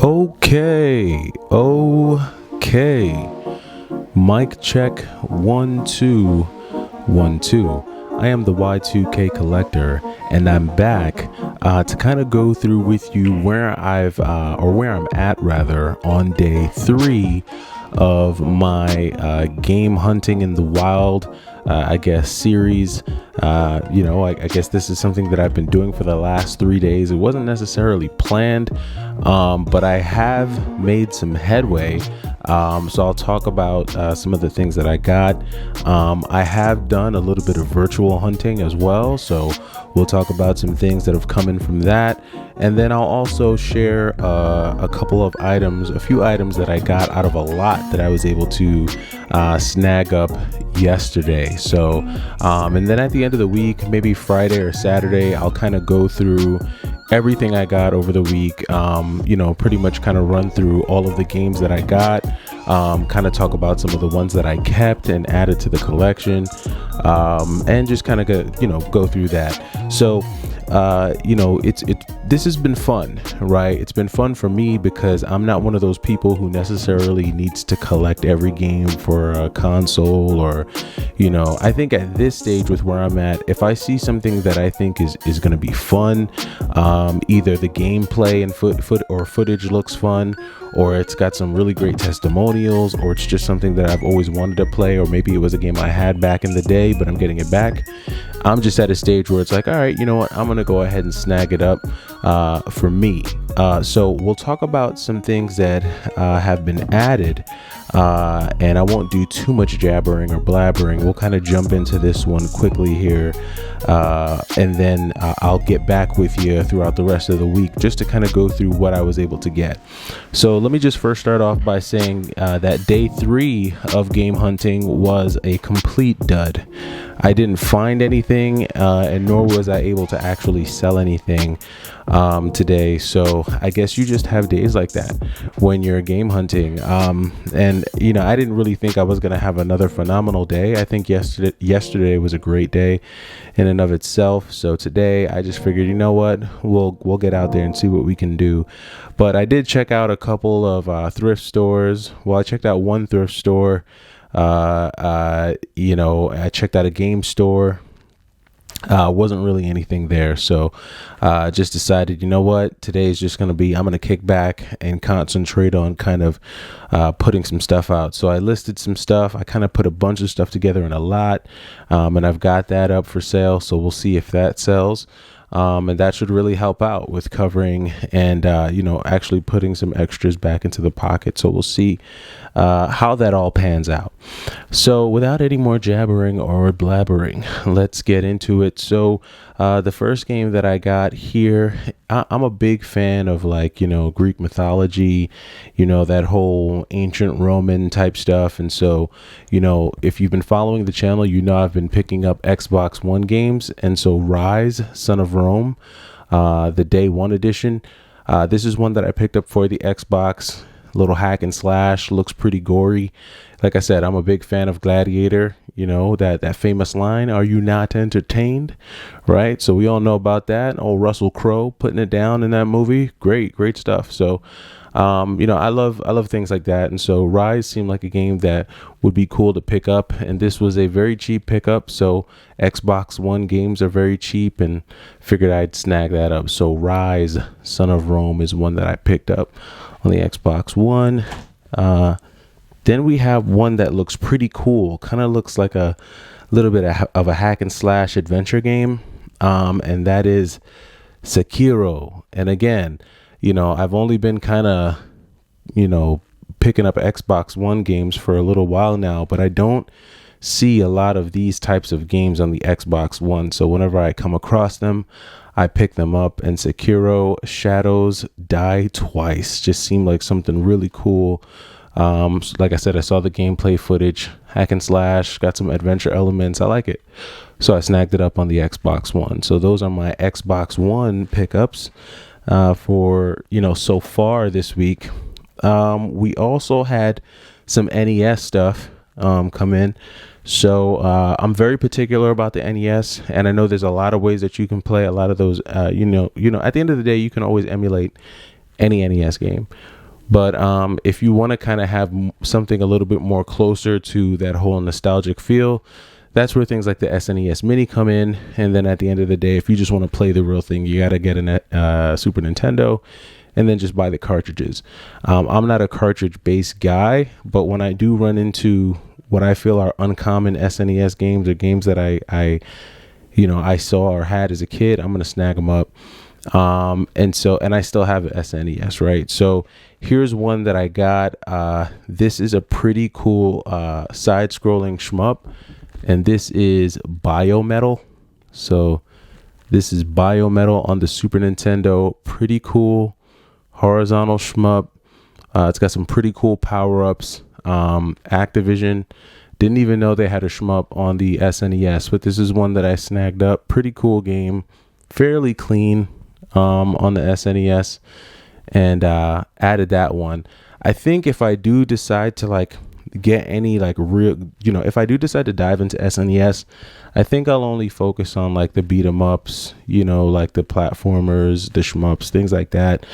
Okay. Mic check 1 2 1 2. I am the Y2K collector, and I'm back to kind of go through with you where where I'm at rather on day 3 of my game hunting in the wild, series. I guess this is something that I've been doing for the last 3 days. It wasn't necessarily planned, but I have made some headway. So I'll talk about some of the things that I got. I have done a little bit of virtual hunting as well, so we'll talk about some things that have come in from that. And then I'll also share a few items that I got out of a lot that I was able to snag up yesterday. So, and then at the end of the week, maybe Friday or Saturday, I'll kind of go through everything I got over the week, pretty much kind of run through all of the games that I got, kind of talk about some of the ones that I kept and added to the collection, and just kind of go through that. So, this has been fun, right? It's been fun for me because I'm not one of those people who necessarily needs to collect every game for a console or, I think at this stage with where I'm at, if I see something that I think is going to be fun, either the gameplay and footage looks fun, or it's got some really great testimonials, or it's just something that I've always wanted to play, or maybe it was a game I had back in the day, but I'm getting it back. I'm just at a stage where it's like, all right, you know what? I'm going to go ahead and snag it up for me. So we'll talk about some things that have been added, and I won't do too much jabbering or blabbering. We'll kind of jump into this one quickly here, and then I'll get back with you throughout the rest of the week just to kind of go through what I was able to get. So let me just first start off by saying that day 3 of game hunting was a complete dud. I didn't find anything, and nor was I able to actually sell anything today. So I guess you just have days like that when you're game hunting. And I didn't really think I was going to have another phenomenal day. I think yesterday was a great day in and of itself. So today I just figured, you know what, we'll get out there and see what we can do. But I did check out a couple of thrift stores. Well, I checked out one thrift store. I checked out a game store. Wasn't really anything there. So, just decided, you know what, today is just going to be, I'm going to kick back and concentrate on kind of, putting some stuff out. So I listed some stuff. I kind of put a bunch of stuff together in a lot. And I've got that up for sale. So we'll see if that sells. And that should really help out with covering and, actually putting some extras back into the pocket. So we'll see how that all pans out. So without any more jabbering or blabbering, let's get into it. So the first game that I got here, I'm a big fan of Greek mythology, that whole ancient Roman type stuff. And so, if you've been following the channel, I've been picking up Xbox One games. And so Rise, Son of Rome, the day 1 edition. This is one that I picked up for the Xbox. Little hack and slash, looks pretty gory. Like I said, I'm a big fan of Gladiator, that famous line, "Are you not entertained?" Right? So we all know about that. Old Russell Crowe putting it down in that movie. Great stuff. So I love things like that. And so Rise seemed like a game that would be cool to pick up. And this was a very cheap pickup. So Xbox One games are very cheap, and figured I'd snag that up. So Rise, Son of Rome is one that I picked up on the Xbox One. Then we have one that looks pretty cool. Kind of looks like a little bit of a hack and slash adventure game. And that is Sekiro. And again, I've only been kind of, picking up Xbox One games for a little while now, but I don't see a lot of these types of games on the Xbox One. So whenever I come across them, I pick them up. And Sekiro Shadows Die Twice just seemed like something really cool. Like I said, I saw the gameplay footage, hack and slash, got some adventure elements. I like it. So I snagged it up on the Xbox One. So those are my Xbox One pickups for, so far this week. We also had some NES stuff come in. So I'm very particular about the NES, and I know there's a lot of ways that you can play a lot of those. At the end of the day, you can always emulate any NES game. But if you want to kind of have something a little bit more closer to that whole nostalgic feel, that's where things like the SNES Mini come in. And then at the end of the day, if you just want to play the real thing, you got to get a Super Nintendo and then just buy the cartridges. I'm not a cartridge-based guy, but when I do run into what I feel are uncommon SNES games or games that I saw or had as a kid, I'm going to snag them up. And I still have an SNES, right? So here's one that I got. This is a pretty cool side-scrolling shmup, and this is Biometal. So this is Biometal on the Super Nintendo. Pretty cool horizontal shmup. It's got some pretty cool power-ups. Activision didn't even know they had a shmup on the SNES, but this is one that I snagged up. Pretty cool game, fairly clean on the SNES, and added that one. I think if I do decide to get any real, if I do decide to dive into SNES, I think I'll only focus on the beat 'em ups, the platformers, the shmups, things like that.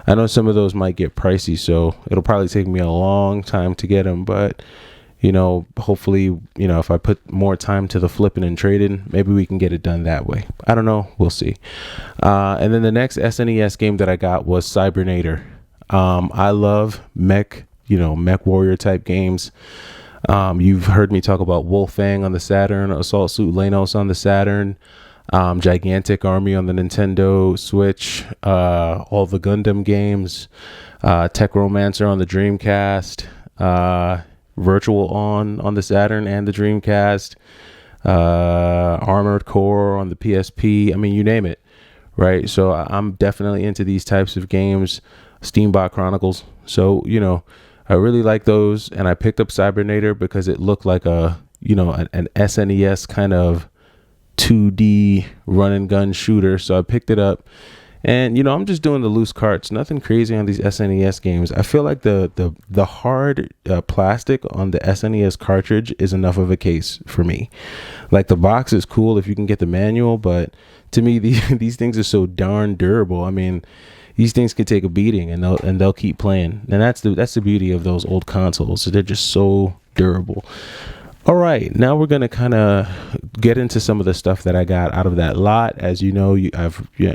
I know some of those might get pricey, so it'll probably take me a long time to get them, but hopefully, if I put more time to the flipping and trading, maybe we can get it done that way. I don't know. We'll see. And then the next SNES game that I got was Cybernator. I love mech warrior type games. You've heard me talk about Wolfang on the Saturn, Assault Suit Lenos on the Saturn, Gigantic Army on the Nintendo Switch, all the Gundam games, Tech Romancer on the Dreamcast, Virtual on the Saturn and the Dreamcast, Armored Core on the PSP. I mean, you name it, right? So I'm definitely into these types of games. Steambot Chronicles. So, I really like those, and I picked up Cybernator because it looked like an SNES kind of 2D run and gun shooter. So I picked it up, and I'm just doing the loose carts, nothing crazy on these SNES games. I feel like the hard plastic on the SNES cartridge is enough of a case for me. The box is cool if you can get the manual, but to me these things are so darn durable. I mean, these things could take a beating and they'll keep playing, and that's the beauty of those old consoles. They're just so durable. All right, now we're gonna kind of get into some of the stuff that I got out of that lot. As you know,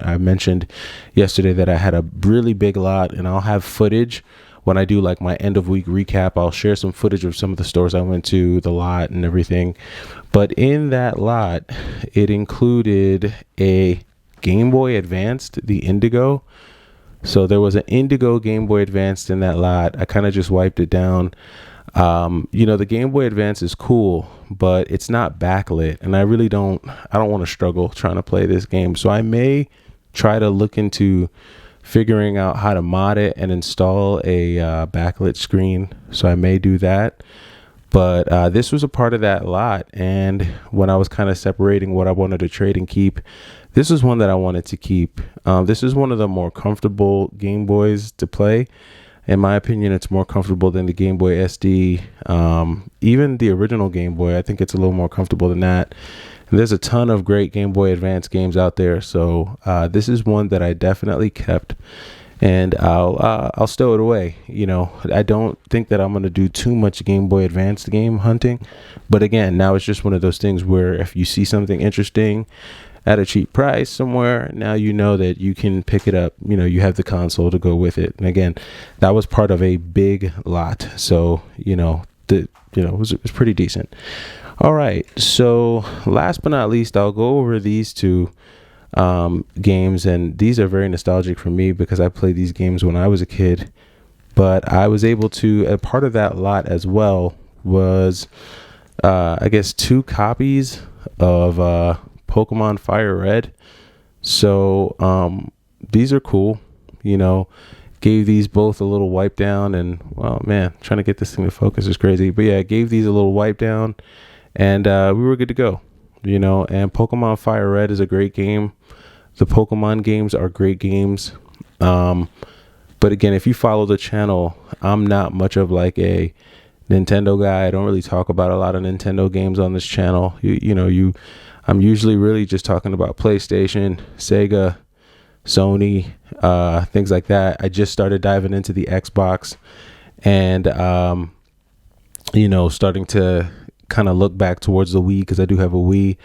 I mentioned yesterday that I had a really big lot, and I'll have footage when I do my end of week recap. I'll share some footage of some of the stores I went to, the lot and everything. But in that lot, it included a Game Boy Advanced, the Indigo. So there was an Indigo Game Boy Advanced in that lot. I kind of just wiped it down. The Game Boy Advance is cool, but it's not backlit, and I don't want to struggle trying to play this game. So I may try to look into figuring out how to mod it and install a backlit screen. So I may do that. But this was a part of that lot, and when I was kind of separating what I wanted to trade and keep, this is one that I wanted to keep. This is one of the more comfortable Game Boys to play. In my opinion, it's more comfortable than the Game Boy SD. Even the original Game Boy, I think it's a little more comfortable than that. And there's a ton of great Game Boy Advance games out there. So this is one that I definitely kept, and I'll stow it away. I don't think that I'm going to do too much Game Boy Advanced game hunting. But again, now it's just one of those things where if you see something interesting at a cheap price somewhere, now you know that you can pick it up. You have the console to go with it. And again, that was part of a big lot, so it was pretty decent. All right, so last but not least, I'll go over these two games, and these are very nostalgic for me because I played these games when I was a kid. But I was able to, a part of that lot as well was I guess 2 copies of Pokemon Fire Red. So these are cool. Gave these both a little wipe down, and well, man, trying to get this thing to focus is crazy. But yeah, gave these a little wipe down, and we were good to go. And Pokemon Fire Red is a great game. The Pokemon games are great games. But again, if you follow the channel, I'm not much of a Nintendo guy. I don't really talk about a lot of Nintendo games on this channel. I'm usually really just talking about PlayStation, Sega, Sony, things like that. I just started diving into the Xbox, and starting to kind of look back towards the Wii, because I do have a Wii.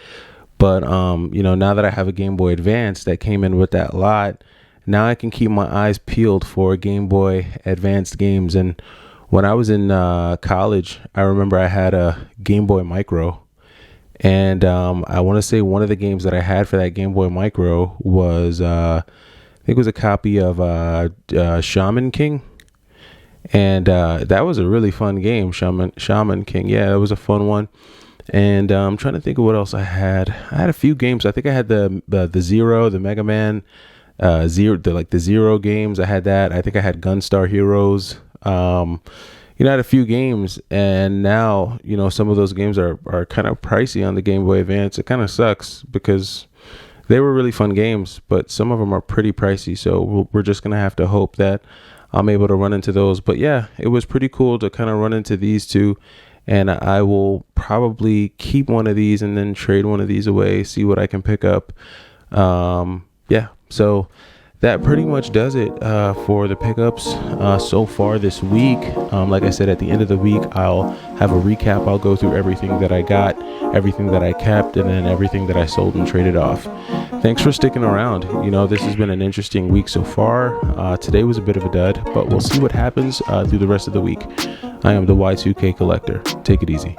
But now that I have a Game Boy Advance that came in with that lot, now I can keep my eyes peeled for Game Boy Advanced games. And when I was in college, I remember I had a Game Boy Micro. And I want to say one of the games that I had for that Game Boy Micro was, I think it was a copy of Shaman King. And that was a really fun game, Shaman King. Yeah, it was a fun one. And I'm trying to think of what else I had. I had a few games. I think I had the Zero, the Mega Man, the Zero games. I had that. I think I had Gunstar Heroes. I had a few games, and now, some of those games are kind of pricey on the Game Boy Advance. It kind of sucks because they were really fun games, but some of them are pretty pricey. So we're just going to have to hope that I'm able to run into those. But yeah, it was pretty cool to kind of run into these two. And I will probably keep one of these and then trade one of these away, see what I can pick up. So that pretty much does it for the pickups so far this week. Like I said, at the end of the week, I'll have a recap. I'll go through everything that I got, everything that I kept, and then everything that I sold and traded off. Thanks for sticking around. This has been an interesting week so far. Today was a bit of a dud, but we'll see what happens through the rest of the week. I am the Y2K Collector. Take it easy.